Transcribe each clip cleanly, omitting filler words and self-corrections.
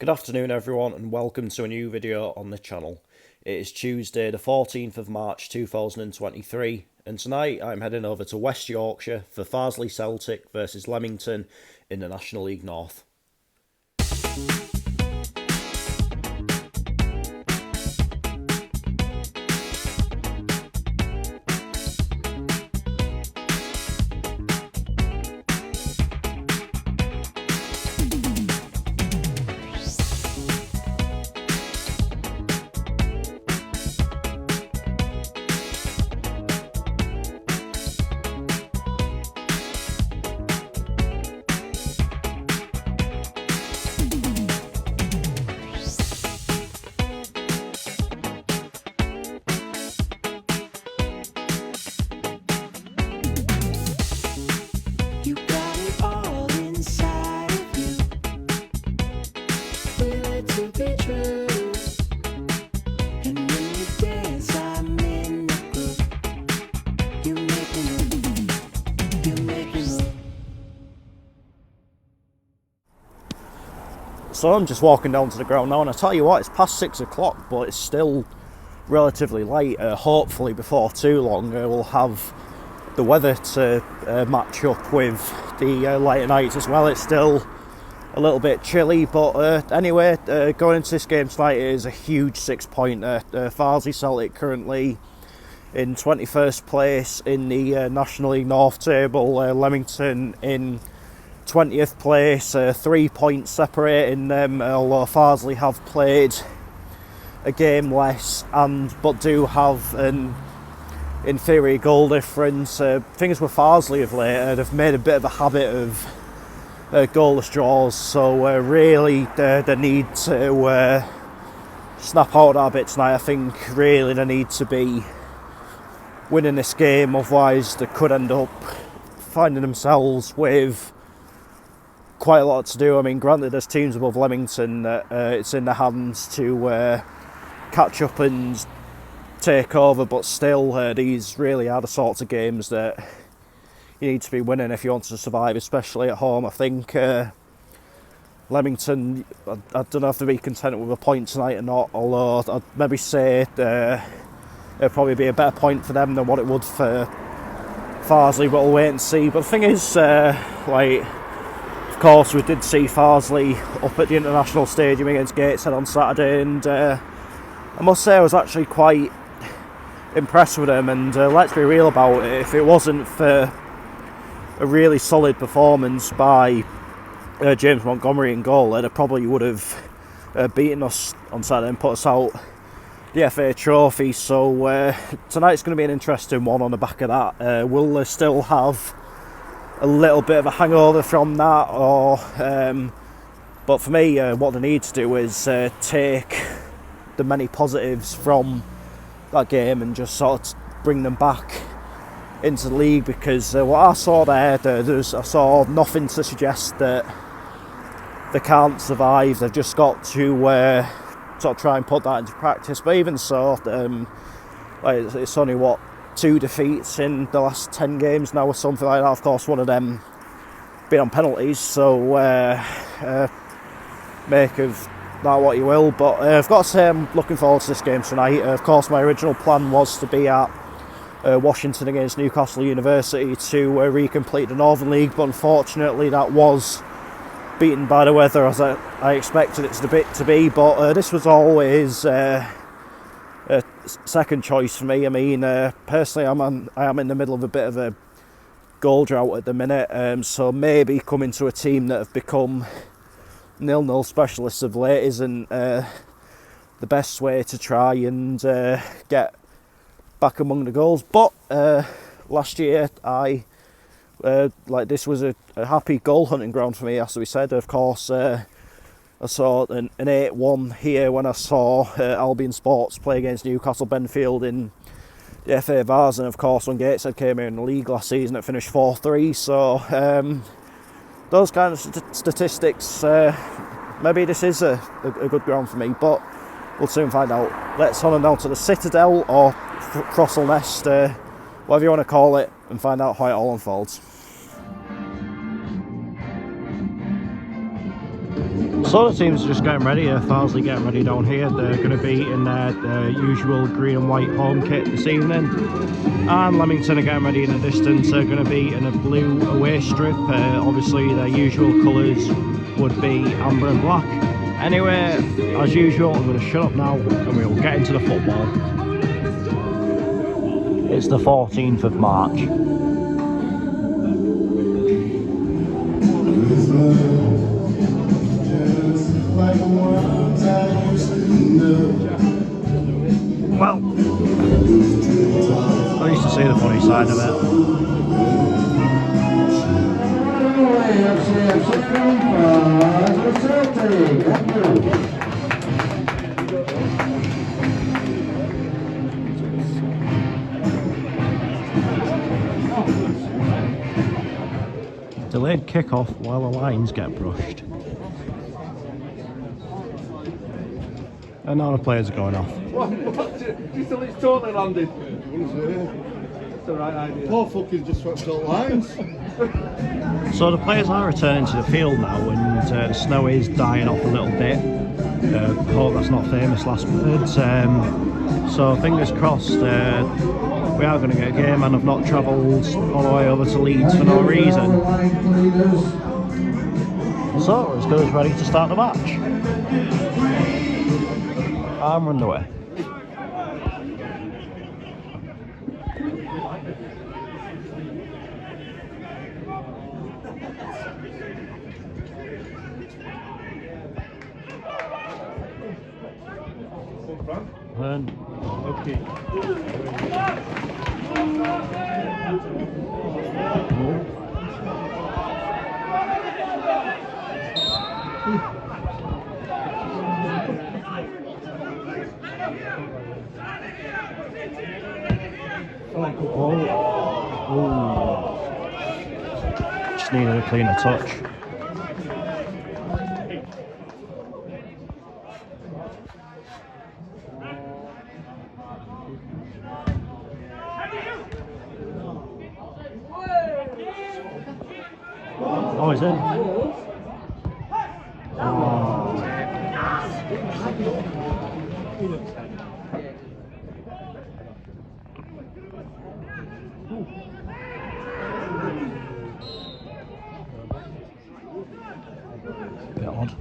Good afternoon everyone and welcome to a new video on the channel. It is Tuesday the 14th of March 2023 and tonight I'm heading over to West Yorkshire for Farsley Celtic versus Leamington in the National League North. So I'm just walking down to the ground now, and I tell you what, it's past 6 o'clock, but it's still relatively light. Hopefully before too long we'll have the weather to match up with the lighter nights as well. It's still a little bit chilly, but anyway, going into this game tonight is a huge 6-pointer. Farsley Celtic currently in 21st place in the National League North table, Leamington in 20th place, 3 points separating them, although Farsley have played a game less but do have an inferior goal difference. Things with Farsley of late, they've made a bit of a habit of goalless draws, so really they need to snap out that bit tonight. I think really they need to be winning this game, otherwise they could end up finding themselves with quite a lot to do. I mean, granted, there's teams above Leamington that it's in their hands to catch up and take over, but still, these really are the sorts of games that you need to be winning if you want to survive, especially at home. I think Leamington, I don't know if they'll be content with a point tonight or not, although I'd maybe say it'll probably be a better point for them than what it would for Farsley, but we'll wait and see. But the thing is, of course, we did see Farsley up at the International Stadium against Gateshead on Saturday, and I must say I was actually quite impressed with them. And let's be real about it, if it wasn't for a really solid performance by James Montgomery in goal, they probably would have beaten us on Saturday and put us out the FA Trophy. So tonight's going to be an interesting one on the back of that. Will they still have a little bit of a hangover from that, or but for me, what they need to do is take the many positives from that game and just sort of bring them back into the league, because what I saw I saw nothing to suggest that they can't survive. They've just got to sort of try and put that into practice. But even so, it's only 2 defeats in the last 10 games now or something like that. Of course, one of them being on penalties, so make of that what you will. But I've got to say, I'm looking forward to this game tonight. Of course, my original plan was to be at Washington against Newcastle University to recomplete the Northern League, but unfortunately that was beaten by the weather, as I expected it to be. But this was always a second choice for me. I mean, personally, I am in the middle of a bit of a goal drought at the minute, so maybe coming to a team that have become 0-0 specialists of late isn't the best way to try and get back among the goals. But last year, this was a happy goal hunting ground for me, as we said. Of course, I saw an 8-1 here when I saw Albion Sports play against Newcastle Benfield in the FA Vase, and of course when Gateshead came here in the league last season it finished 4-3, so those kind of statistics, maybe this is a good ground for me, but we'll soon find out. Let's head on down to the Citadel, or Farsley Nest, whatever you want to call it, and find out how it all unfolds. So the teams are just getting ready. Farsley getting ready down here. They're going to be in their usual green and white home kit this evening. And Leamington are getting ready in the distance. They're going to be in a blue away strip. Obviously their usual colours would be amber and black. Anyway, as usual, I'm going to shut up now and we'll get into the football. It's the 14th of March. Well, I used to see the funny side of it. Delayed kickoff while the lines get brushed. And now the players are going off. You still it's totally landed. It's the right idea. Poor fucking just swept all lines. So the players are returning to the field now, and the snow is dying off a little bit. Hope that's not famous last words. So fingers crossed, we are going to get a game, and I've not travelled all the way over to Leeds for no reason. So we're as good as ready to start the match. I'm running away. Okay. Just needed a cleaner touch. Oh, he's in. Bit odd.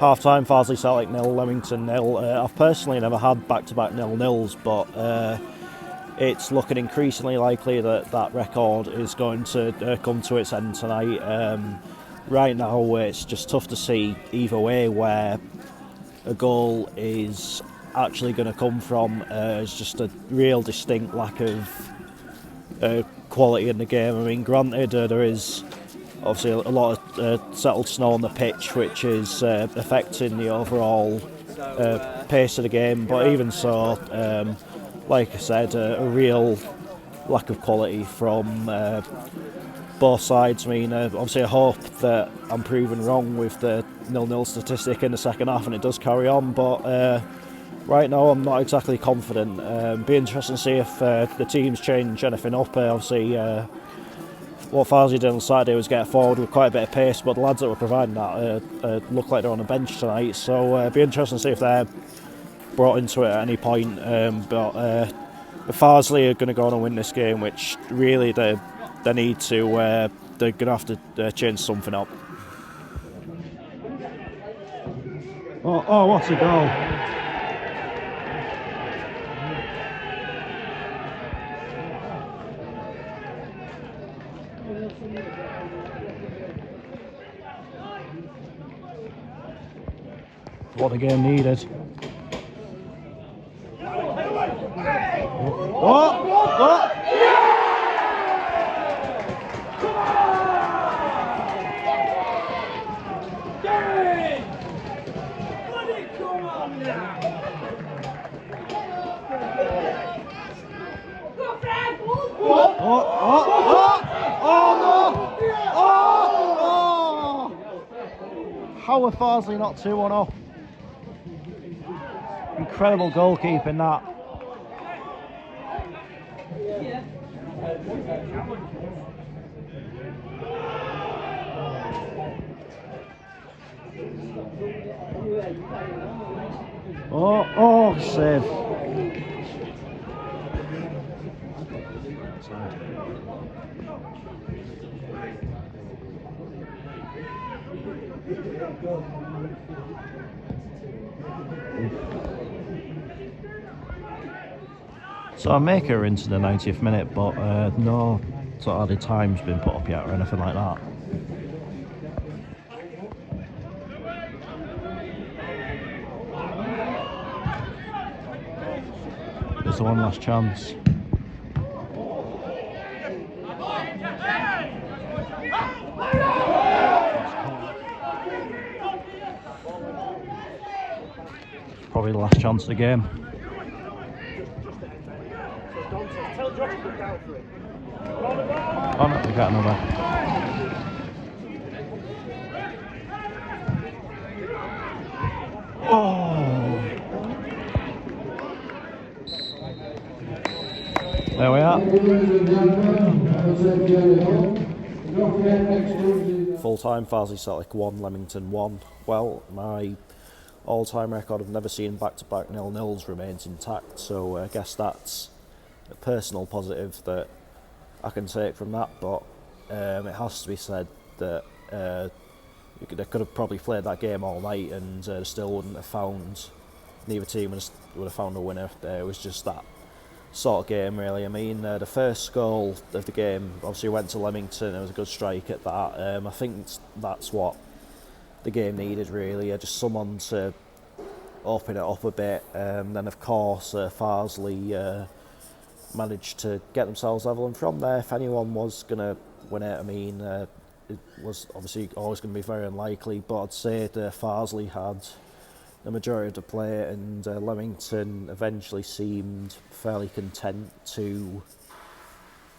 Half time, Farsley Celtic 0, Leamington 0. I've personally never had back-to-back 0-0s, but it's looking increasingly likely that that record is going to come to its end tonight. Right now, it's just tough to see either way where a goal is actually going to come from. It's just a real distinct lack of quality in the game. I mean, granted, there is obviously a lot of settled snow on the pitch, which is affecting the overall pace of the game, but even so, like I said, a real lack of quality from both sides. I mean, obviously I hope that I'm proven wrong with the 0-0 statistic in the second half and it does carry on, but right now I'm not exactly confident. Be interesting to see if the teams change anything up. Obviously what Farsley did on Saturday was get forward with quite a bit of pace, but the lads that were providing that look like they're on the bench tonight, so be interesting to see if they're brought into it at any point. But Farsley are going to go on and win this game, which really they need to. They're going to have to change something up. Oh, what a goal! What the game needed. Oh! How are Farsley not 2-1 up? Incredible goalkeeping that. Oh, save. So I make her into the 90th minute, but no sort of added time's been put up yet or anything like that. There's the one last chance. Probably the last chance of the game. Oh no, we got another. Oh! There we are. Full time, Farsley Celtic 1, Leamington 1. Well, my all-time record of never seeing back-to-back 0-0s remains intact, so I guess that's a personal positive that I can take from that, but it has to be said that they could have probably played that game all night and still wouldn't have found, neither team would have found a winner. It was just that sort of game, really. I mean, the first goal of the game obviously went to Leamington. It was a good strike at that. I think that's what the game needed, really. Just someone to open it up a bit. Then, of course, Farsley managed to get themselves level, and from there, if anyone was going to win it, I mean, it was obviously always going to be very unlikely, but I'd say that Farsley had the majority of the play, and Leamington eventually seemed fairly content to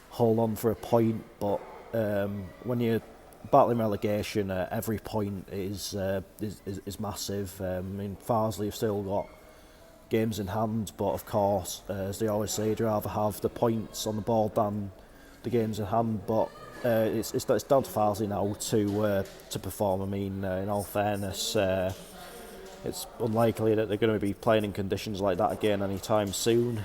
hold on for a point, but when you're battling relegation, every point is massive. I mean, Farsley have still got games in hand, but of course, as they always say, they'd rather have the points on the board than the games in hand. But it's down to Farsley now to perform. I mean, in all fairness, it's unlikely that they're going to be playing in conditions like that again anytime soon.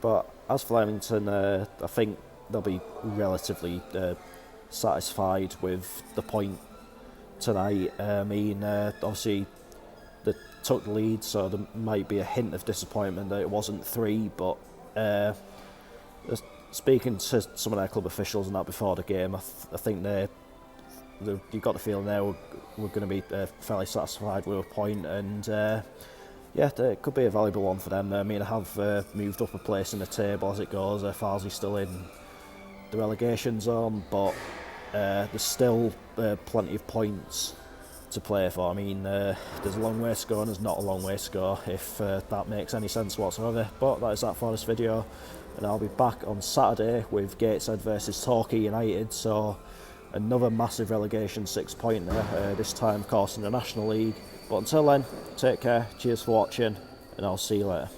But as for Leamington, I think they'll be relatively satisfied with the point tonight. I mean, obviously they took the lead, so there might be a hint of disappointment that it wasn't 3, but speaking to some of their club officials and that before the game, I think you got the feeling they were going to be fairly satisfied with a point, and yeah, it could be a valuable one for them. I mean, I have moved up a place in the table as it goes. Farsley's still in the relegation zone, but there's still plenty of points to play for. I mean, there's a long way to go and there's not a long way to go, if that makes any sense whatsoever. But that is that for this video, and I'll be back on Saturday with Gateshead versus Torquay United, so another massive relegation 6-pointer, this time of course in the National League. But until then, take care, cheers for watching, and I'll see you later.